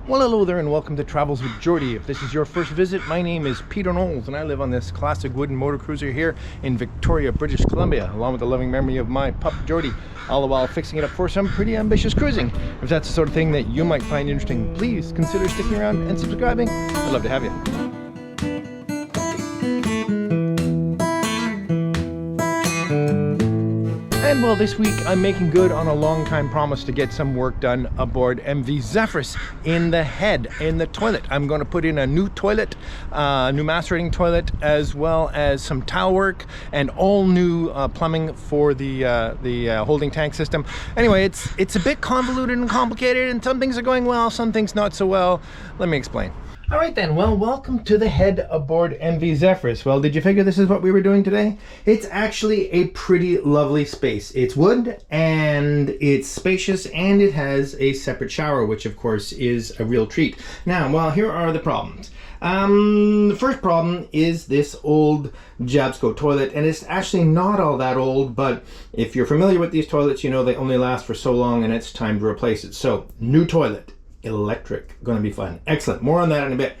Well, hello there and welcome to Travels with Geordie. If this is your first visit, my name is Peter Knowles and I live on this classic wooden motor cruiser here in Victoria, British Columbia, along with the loving memory of my pup Geordie, all the while fixing it up for some pretty ambitious cruising. If that's the sort of thing that you might find interesting, please consider sticking around and subscribing. I'd love to have you. And well, this week I'm making good on a long time promise to get some work done aboard MV Zephyrus in the head, in the toilet. I'm going to put in a new toilet, new macerating toilet, as well as some towel work and all new plumbing for the holding tank system. Anyway, it's a bit convoluted and complicated, and some things are going well, some things not so well. Let me explain. All right then, well, welcome to the head aboard MV Zephyrus. Well, did you figure this is what we were doing today? It's actually a pretty lovely space. It's wood and it's spacious and it has a separate shower, which of course is a real treat. Now, well, here are the problems. The first problem is this old Jabsco toilet, and it's actually not all that old, but if you're familiar with these toilets, you know they only last for so long and it's time to replace it. So, new toilet. Electric, going to be fun. Excellent, more on that in a bit.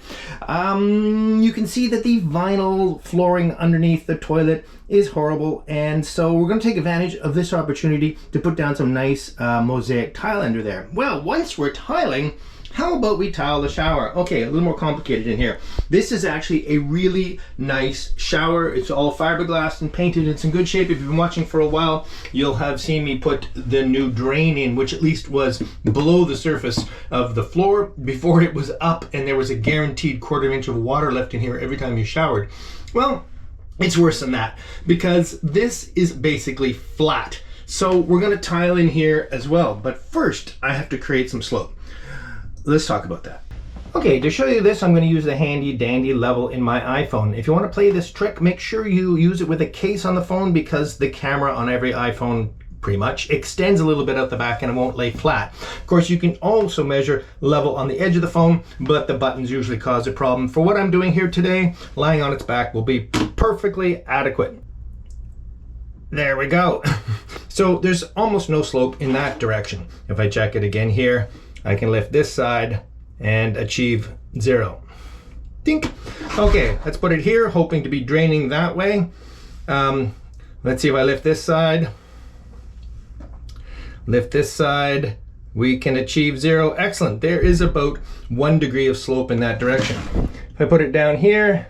You can see that the vinyl flooring underneath the toilet is horrible, and so we're going to take advantage of this opportunity to put down some nice mosaic tile under there. Well, once we're tiling, how about we tile the shower? Okay, a little more complicated in here. This is actually a really nice shower. It's all fiberglass and painted. It's in good shape. If you've been watching for a while, you'll have seen me put the new drain in, which at least was below the surface of the floor. Before it was up, and there was a guaranteed quarter-inch of water left in here every time you showered. Well, it's worse than that, because this is basically flat. So we're going to tile in here as well. But first, I have to create some slope. Let's talk about that. Okay, to show you this, I'm going to use the handy dandy level in my iPhone. If you want to play this trick, make sure you use it with a case on the phone, because the camera on every iPhone pretty much extends a little bit out the back and it won't lay flat. Of course, you can also measure level on the edge of the phone, but the buttons usually cause a problem. For what I'm doing here today, lying on its back will be perfectly adequate. There we go. So there's almost no slope in that direction. If I check it again here, I can lift this side and achieve 0. Dink. Okay, let's put it here, hoping to be draining that way. Let's see if I lift this side. Lift this side. We can achieve 0. Excellent. There is about 1 degree of slope in that direction. If I put it down here,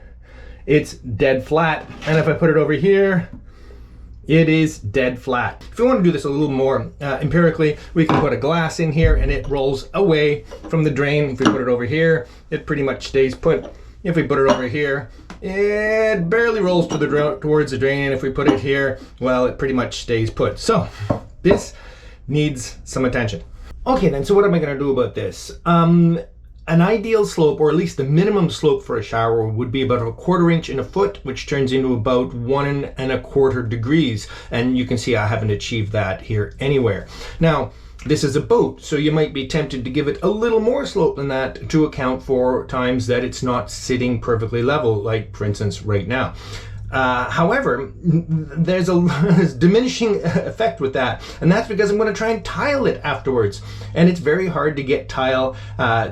it's dead flat. And if I put it over here, it is dead flat. If you want to do this a little more empirically, we can put a glass in here and it rolls away from the drain. If we put it over here, it pretty much stays put. If we put it over here, it barely rolls towards the drain. If we put it here, well, it pretty much stays put. So this needs some attention. Okay then, so what am I going to do about this? An ideal slope, or at least the minimum slope for a shower, would be about 1/4 inch in a foot, which turns into about 1 1/4 degrees. And you can see I haven't achieved that here anywhere. Now, this is a boat, so you might be tempted to give it a little more slope than that to account for times that it's not sitting perfectly level, like for instance right now. However, there's a diminishing effect with that, and that's because I'm going to try and tile it afterwards, and it's very hard to get tile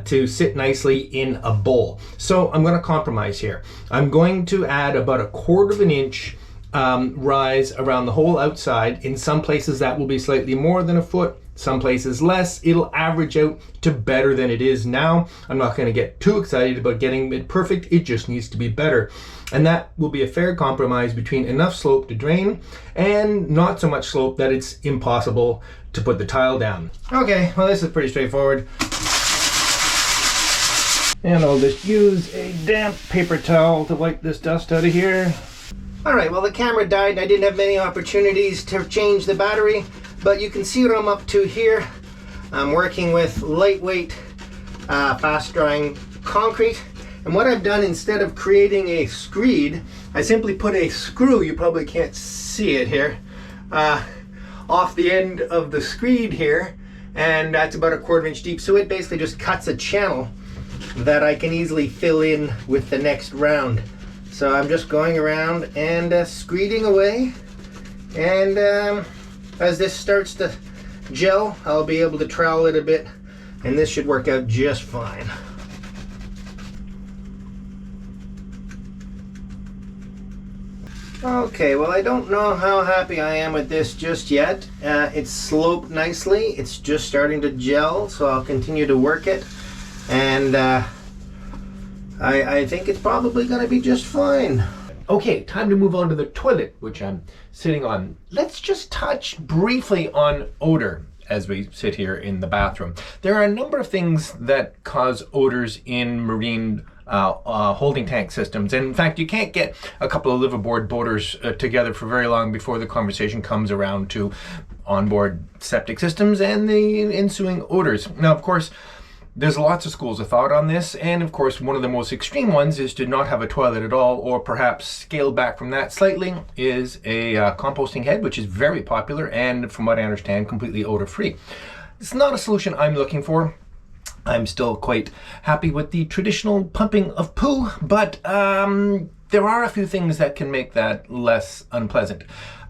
to sit nicely in a bowl. So I'm going to compromise here. I'm going to add about 1/4 inch rise around the whole outside. In some places that will be slightly more than a foot, some places less. It'll average out to better than it is now. I'm not going to get too excited about getting it perfect. It just needs to be better. And that will be a fair compromise between enough slope to drain and not so much slope that it's impossible to put the tile down. Okay, well, this is pretty straightforward. And I'll just use a damp paper towel to wipe this dust out of here. All right, well, the camera died and I didn't have many opportunities to change the battery, but you can see what I'm up to here. I'm working with lightweight, fast-drying concrete. And what I've done, instead of creating a screed, I simply put a screw, you probably can't see it here, off the end of the screed here, and that's about 1/4 inch deep. So it basically just cuts a channel that I can easily fill in with the next round. So I'm just going around and screeding away, and as this starts to gel, I'll be able to trowel it a bit and this should work out just fine. Okay, well, I don't know how happy I am with this just yet. It's sloped nicely. It's just starting to gel, so I'll continue to work it. And I think it's probably going to be just fine. Okay, time to move on to the toilet, which I'm sitting on. Let's just touch briefly on odor as we sit here in the bathroom. There are a number of things that cause odors in marine holding tank systems. And in fact, you can't get a couple of liveaboard boaters together for very long before the conversation comes around to onboard septic systems and the ensuing odors. Now, of course, there's lots of schools of thought on this, and of course one of the most extreme ones is to not have a toilet at all, or perhaps scale back from that slightly, is a composting head, which is very popular and, from what I understand, completely odor-free. It's not a solution I'm looking for. I'm still quite happy with the traditional pumping of poo, but there are a few things that can make that less unpleasant.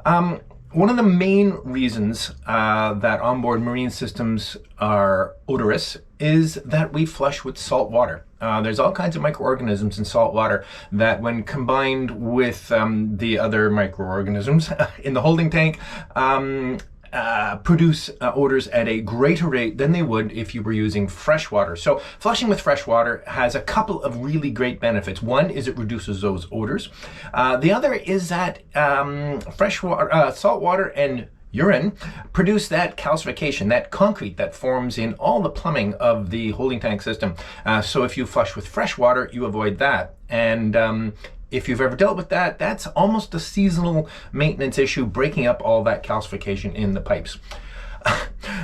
One of the main reasons that onboard marine systems are odorous is that we flush with salt water. There's all kinds of microorganisms in salt water that, when combined with the other microorganisms in the holding tank, produce odors at a greater rate than they would if you were using fresh water. So flushing with fresh water has a couple of really great benefits. One is it reduces those odors. The other is that fresh water, salt water and urine produce that calcification, that concrete that forms in all the plumbing of the holding tank system. So if you flush with fresh water, you avoid that. And if you've ever dealt with that, that's almost a seasonal maintenance issue, breaking up all that calcification in the pipes.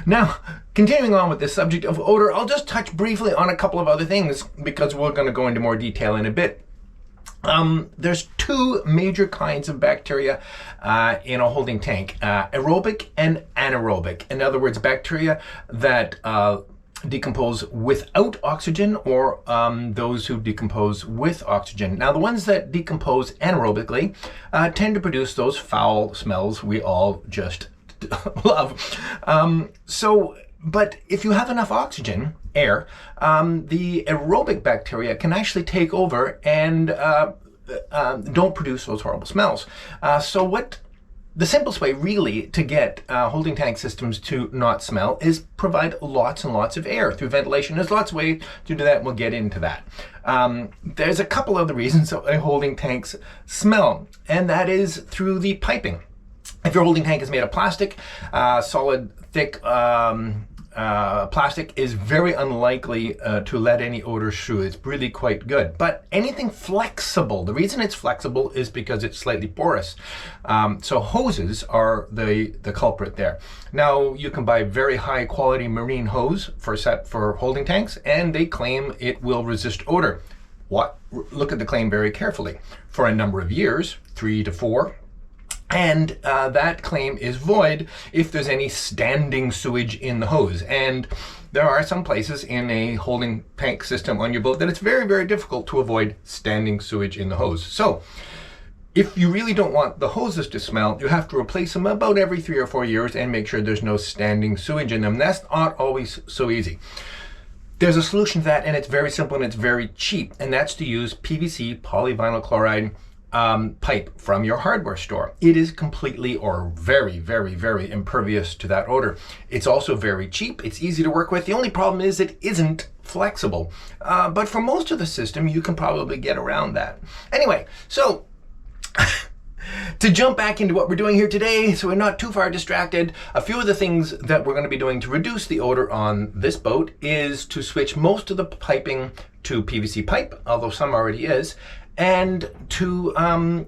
Now, continuing on with this subject of odor, I'll just touch briefly on a couple of other things because we're going to go into more detail in a bit. There's two major kinds of bacteria in a holding tank, aerobic and anaerobic. In other words, bacteria that decompose without oxygen, or those who decompose with oxygen. Now, the ones that decompose anaerobically tend to produce those foul smells we all just love. But if you have enough oxygen, air, the aerobic bacteria can actually take over and don't produce those horrible smells. The simplest way really to get holding tank systems to not smell is provide lots and lots of air through ventilation. There's lots of ways to do that, and we'll get into that. There's a couple other reasons that holding tanks smell, and that is through the piping. If your holding tank is made of plastic, solid, thick plastic is very unlikely to let any odor through. It's really quite good. But anything flexible, the reason it's flexible is because it's slightly porous. So hoses are the culprit there. Now, you can buy very high quality marine hose for holding tanks, and they claim it will resist odor. Look at the claim very carefully. For a number of years, 3 to 4, and that claim is void if there's any standing sewage in the hose. And there are some places in a holding tank system on your boat that it's very, very difficult to avoid standing sewage in the hose. So if you really don't want the hoses to smell, you have to replace them about every 3 or 4 years and make sure there's no standing sewage in them. That's not always so easy. There's a solution to that, and it's very simple and it's very cheap, and that's to use PVC, polyvinyl chloride, pipe from your hardware store. It is completely or very, very, very impervious to that odor. It's also very cheap. It's easy to work with. The only problem is it isn't flexible. But for most of the system, you can probably get around that. Anyway, so to jump back into what we're doing here today, so we're not too far distracted, a few of the things that we're going to be doing to reduce the odor on this boat is to switch most of the piping to PVC pipe, although some already is, and to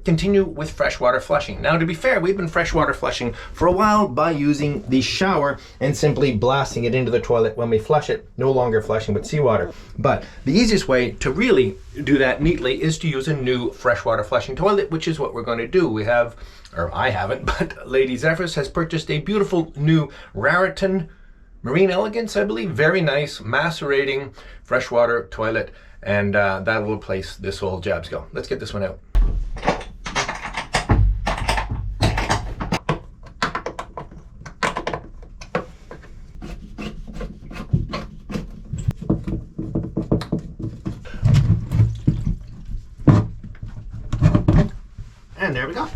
continue with freshwater flushing. Now, to be fair, we've been freshwater flushing for a while by using the shower and simply blasting it into the toilet when we flush it, no longer flushing with seawater. But the easiest way to really do that neatly is to use a new freshwater flushing toilet, which is what we're going to do. We have, or I haven't, but Lady Zephyrus has purchased a beautiful new Raritan Marine Elegance, I believe, very nice macerating freshwater toilet. And that will replace this old Jabsco. Let's get this one out. there we go.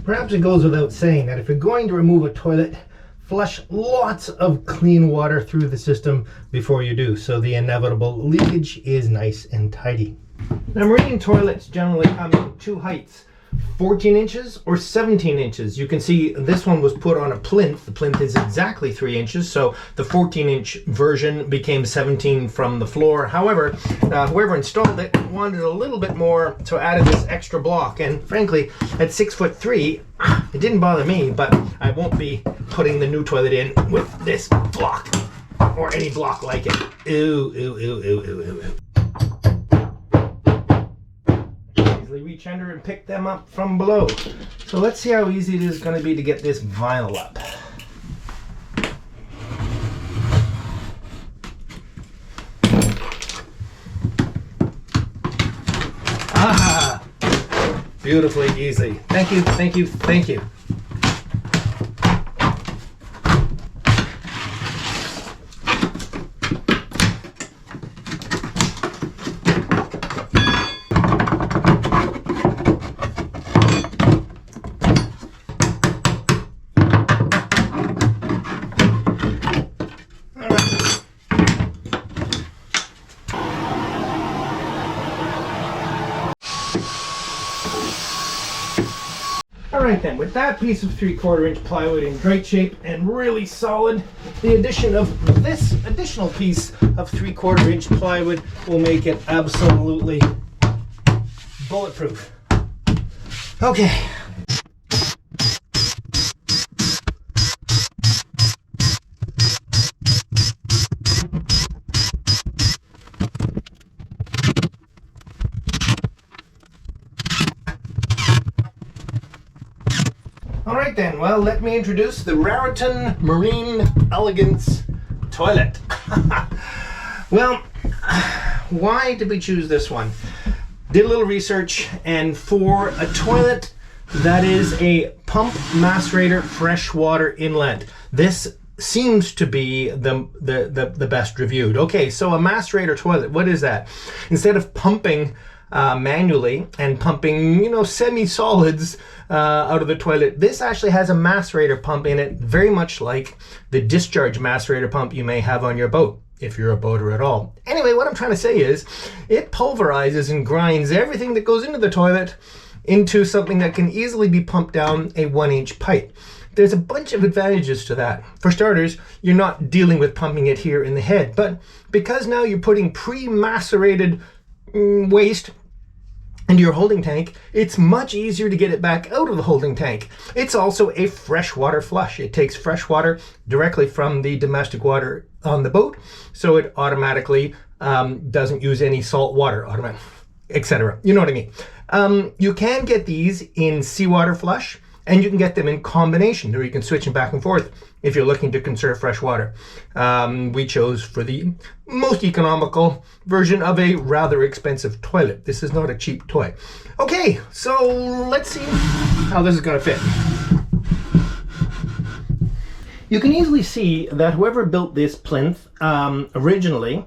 Perhaps it goes without saying that if you're going to remove a toilet, flush lots of clean water through the system before you do, so the inevitable leakage is nice and tidy. Now, marine toilets generally come in two heights, 14 inches or 17 inches. You can see this one was put on a plinth. The plinth is exactly 3 inches, so the 14-inch version became 17 from the floor. However, whoever installed it wanted a little bit more, so added this extra block. And frankly, at 6'3", it didn't bother me, but I won't be putting the new toilet in with this block or any block like it. Ew, ew, ew, ew, ew, ew, ew. Reach under and pick them up from below. So let's see how easy it is going to be to get this vinyl up. Ah, beautifully easy. Thank you, thank you, thank you. Alright then, with that piece of 3/4 inch plywood in great shape and really solid, the addition of this additional piece of 3/4 inch plywood will make it absolutely bulletproof. Okay. Alright then, well, let me introduce the Raritan Marine Elegance Toilet. Well, why did we choose this one? Did a little research, and for a toilet that is a pump macerator freshwater inlet, this seems to be the best reviewed. Okay, so a macerator toilet, what is that? Instead of pumping manually and pumping, you know, semi-solids out of the toilet, this actually has a macerator pump in it, very much like the discharge macerator pump you may have on your boat, if you're a boater at all. Anyway, what I'm trying to say is it pulverizes and grinds everything that goes into the toilet into something that can easily be pumped down a 1-inch pipe. There's a bunch of advantages to that. For starters, you're not dealing with pumping it here in the head, but because now you're putting pre-macerated waste into your holding tank, it's much easier to get it back out of the holding tank. It's also a freshwater flush. It takes fresh water directly from the domestic water on the boat, so it automatically doesn't use any salt water, etc. You know what I mean. You can get these in seawater flush, and you can get them in combination, or you can switch them back and forth if you're looking to conserve fresh water. We chose for the most economical version of a rather expensive toilet. This is not a cheap toy. Okay, so let's see how this is going to fit. You can easily see that whoever built this plinth originally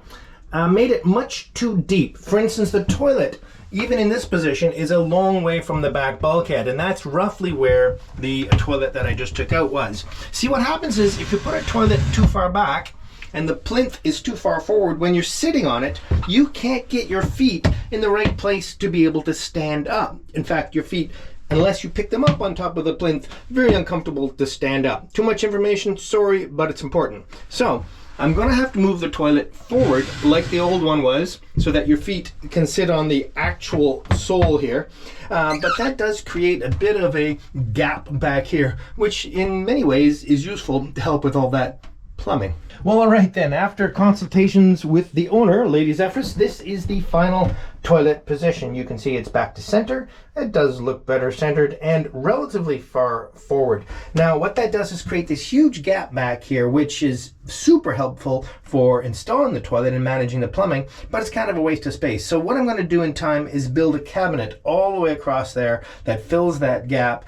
made it much too deep. For instance, the toilet, even in this position, is a long way from the back bulkhead, and that's roughly where the toilet that I just took out was. See, what happens is if you put a toilet too far back and the plinth is too far forward, when you're sitting on it, you can't get your feet in the right place to be able to stand up. In fact, your feet, unless you pick them up on top of the plinth, very uncomfortable to stand up. Too much information, sorry, but it's important. So I'm going to have to move the toilet forward like the old one was, so that your feet can sit on the actual sole here. But that does create a bit of a gap back here, which in many ways is useful to help with all that plumbing. Well, all right then, after consultations with the owner, Lady Zephyrus, this is the final toilet position. You can see it's back to center. It does look better centered and relatively far forward. Now, what that does is create this huge gap back here, which is super helpful for installing the toilet and managing the plumbing, but it's kind of a waste of space. So what I'm going to do in time is build a cabinet all the way across there that fills that gap,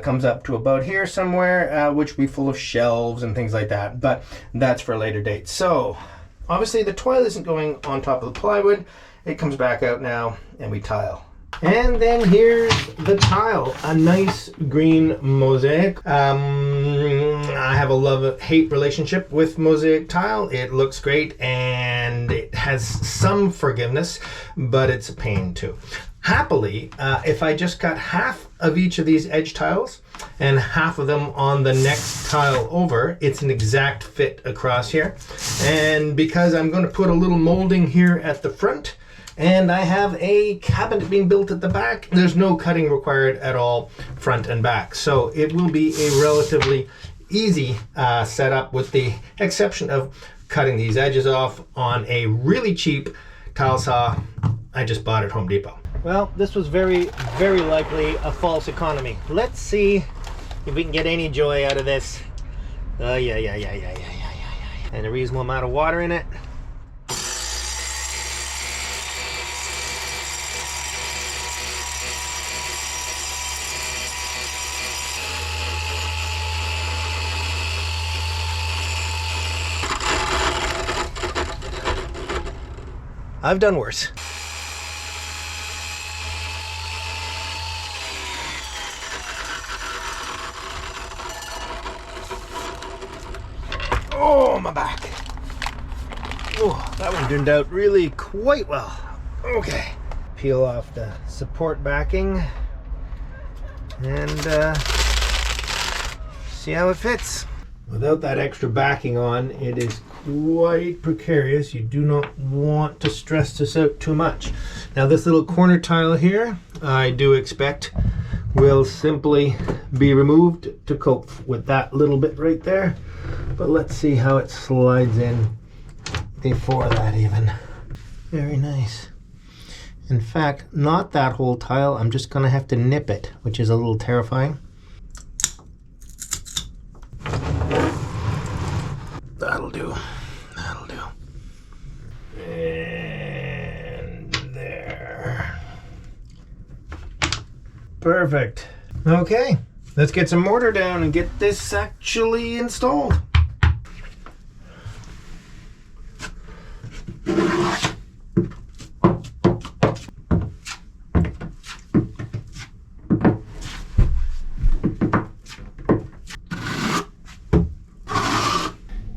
comes up to about here somewhere, which will be full of shelves and things like that, but that's for a later date. So obviously the toilet isn't going on top of the plywood. It comes back out now and we tile. And then here's the tile, a nice green mosaic. I have a love-hate relationship with mosaic tile. It looks great and it has some forgiveness, but it's a pain too. Happily, if I just cut half of each of these edge tiles and half of them on the next tile over, it's an exact fit across here. And because I'm going to put a little molding here at the front, and I have a cabinet being built at the back, there's no cutting required at all front and back. So it will be a relatively easy setup, with the exception of cutting these edges off on a really cheap tile saw I just bought at Home Depot. Well, this was very, very likely a false economy. Let's see if we can get any joy out of this. Yeah. And a reasonable amount of water in it. I've done worse. Oh, my back. Oh, that one turned out really quite well. Okay. Peel off the support backing and see how it fits. Without that extra backing on, it is quite precarious. You do not want to stress this out too much. Now this little corner tile here, I do expect will simply be removed to cope with that little bit right there. But let's see how it slides in before that even. Very nice. In fact, not that whole tile. I'm just going to have to nip it, which is a little terrifying. That'll do. That'll do. And there. Perfect. Okay, let's get some mortar down and get this actually installed.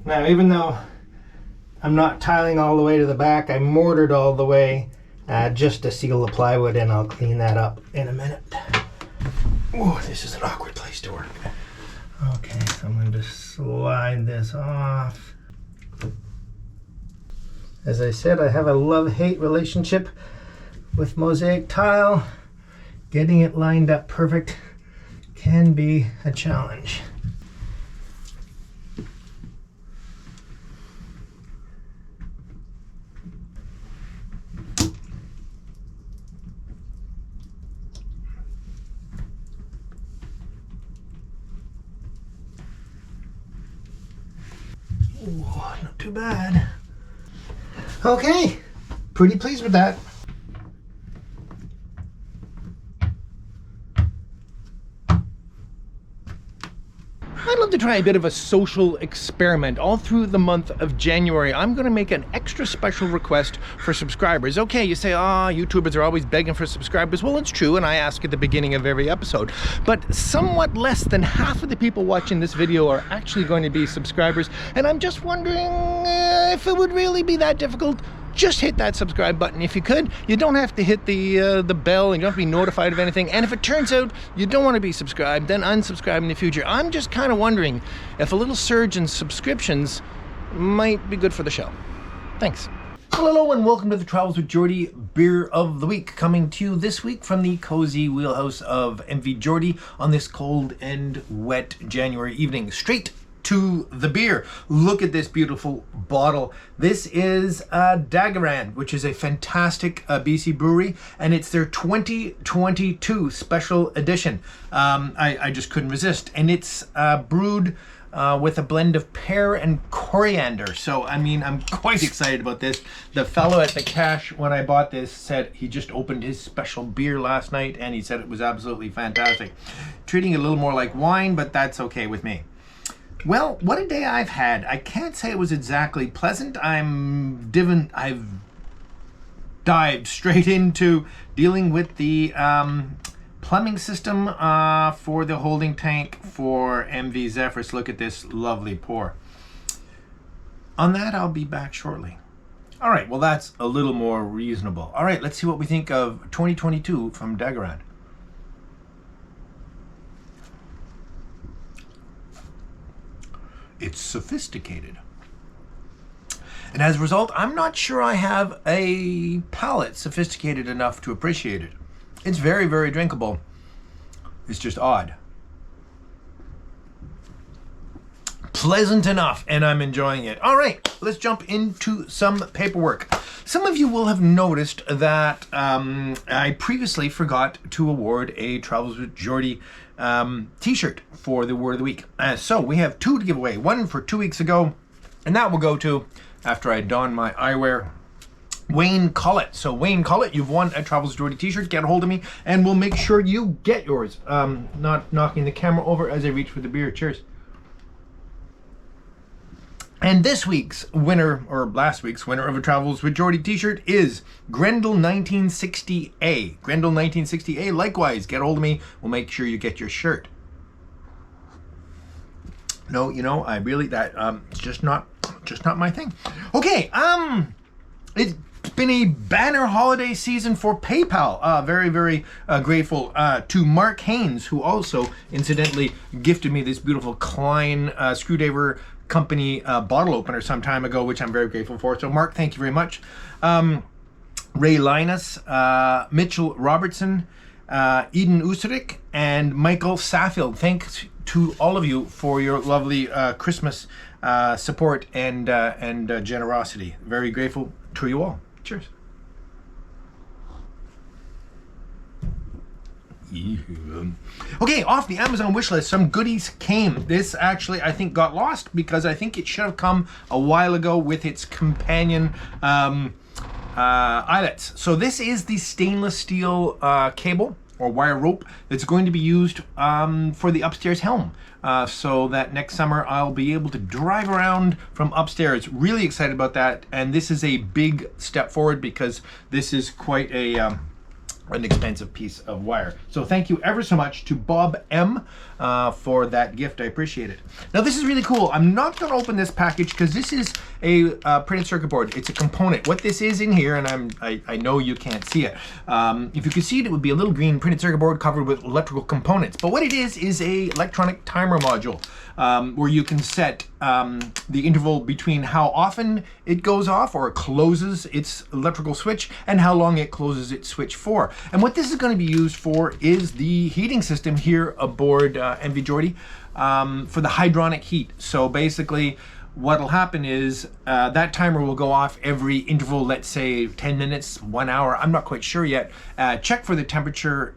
Now, even though I'm not tiling all the way to the back, I mortared all the way just to seal the plywood, and I'll clean that up in a minute. Oh, this is an awkward place to work. Okay, so I'm going to slide this off. As I said, I have a love-hate relationship with mosaic tile. Getting it lined up perfect can be a challenge. Ooh, not too bad. Okay, pretty pleased with that. I'd love to try a bit of a social experiment. All through the month of January, I'm going to make an extra special request for subscribers. Okay, you say, YouTubers are always begging for subscribers. Well, it's true, and I ask at the beginning of every episode. But somewhat less than half of the people watching this video are actually going to be subscribers, and I'm just wondering if it would really be that difficult. Just hit that subscribe button if you could. You don't have to hit the bell, and you don't have to be notified of anything. And if it turns out you don't want to be subscribed, then unsubscribe in the future. I'm just kind of wondering if a little surge in subscriptions might be good for the show. Thanks. Hello and welcome to the Travels with Geordie Beer of the Week, coming to you this week from the cozy wheelhouse of MV Geordie on this cold and wet January evening. Straight to the beer. Look at this beautiful bottle. This is Daggerand, which is a fantastic BC brewery, and it's their 2022 special edition. I just couldn't resist, and it's brewed with a blend of pear and coriander. So, I mean, I'm quite excited about this. The fellow at the cash, when I bought this, said he just opened his special beer last night, and he said it was absolutely fantastic. Treating it a little more like wine, but that's okay with me. Well, what a day I've had. I can't say it was exactly pleasant. I've dived straight into dealing with the plumbing system for the holding tank for MV Zephyrus. Look at this lovely pour. On that, I'll be back shortly. All right, well, that's a little more reasonable. All right, let's see what we think of 2022 from Daggerand. It's sophisticated. And as a result, I'm not sure I have a palate sophisticated enough to appreciate it. It's very, very drinkable. It's just odd. Pleasant enough, and I'm enjoying it. All right, let's jump into some paperwork. Some of you will have noticed that I previously forgot to award a Travels with Geordie t-shirt for the Word of the Week. So we have 2 to give away. 1 for 2 weeks ago, and that will go to, after I don my eyewear, Wayne Collett. So Wayne Collett, you've won a Travels with Geordie t-shirt. Get a hold of me, and we'll make sure you get yours. Not knocking the camera over as I reach for the beer. Cheers. And this week's winner, or last week's winner of a Travels with Geordie t-shirt is Grendel 1960A. Grendel 1960A, likewise, get a hold of me. We'll make sure you get your shirt. No, you know, I really, it's just not my thing. Okay, it's been a banner holiday season for PayPal. Very, very grateful to Mark Haynes, who also incidentally gifted me this beautiful Klein screwdriver company bottle opener some time ago, which I'm very grateful for. So Mark, thank you very much. Ray Linus, Mitchell Robertson, Eden Userik, and Michael Saffield. Thanks to all of you for your lovely Christmas support and generosity. Very grateful to you all. Cheers. Okay, off the Amazon wish list, some goodies came. This actually, I think, got lost because I think it should have come a while ago with its companion eyelets. So this is the stainless steel cable or wire rope that's going to be used for the upstairs helm. So that next summer I'll be able to drive around from upstairs. Really excited about that. And this is a big step forward because this is quite an expensive piece of wire. So thank you ever so much to Bob M for that gift. I appreciate it. Now this is really cool. I'm not going to open this package because this is a printed circuit board. It's a component. What this is in here, and I know you can't see it. If you could see it, it would be a little green printed circuit board covered with electrical components. But what it is a electronic timer module where you can set the interval between how often it goes off or closes its electrical switch and how long it closes its switch for. And what this is going to be used for is the heating system here aboard MV Geordie for the hydronic heat. So basically what'll happen is that timer will go off every interval, let's say 10 minutes, 1 hour. I'm not quite sure yet. Check for the temperature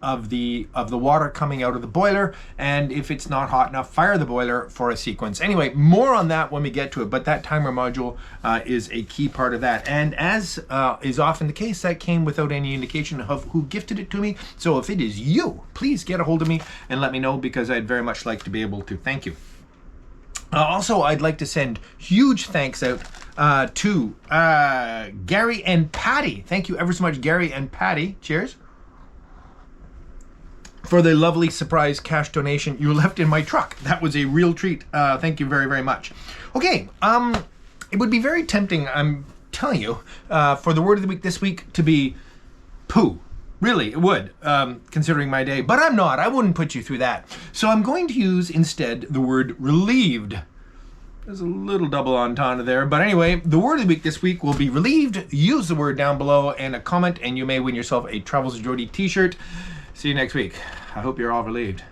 of the water coming out of the boiler, and if it's not hot enough, fire the boiler for a sequence. Anyway, more on that when we get to it, but that timer module is a key part of that. And as is often the case, that came without any indication of who gifted it to me. So if it is you, please get a hold of me and let me know, because I'd very much like to be able to thank you. Also, I'd like to send huge thanks out to Gary and Patty. Thank you ever so much, Gary and Patty. Cheers. For the lovely surprise cash donation you left in my truck. That was a real treat. Thank you very, very much. Okay, it would be very tempting, I'm telling you, for the word of the week this week to be poo. Really, it would, considering my day. But I'm not. I wouldn't put you through that. So I'm going to use instead the word relieved. There's a little double entendre there. But anyway, the word of the week this week will be relieved. Use the word down below and a comment, and you may win yourself a Travels with Geordie t-shirt. See you next week. I hope you're all relieved.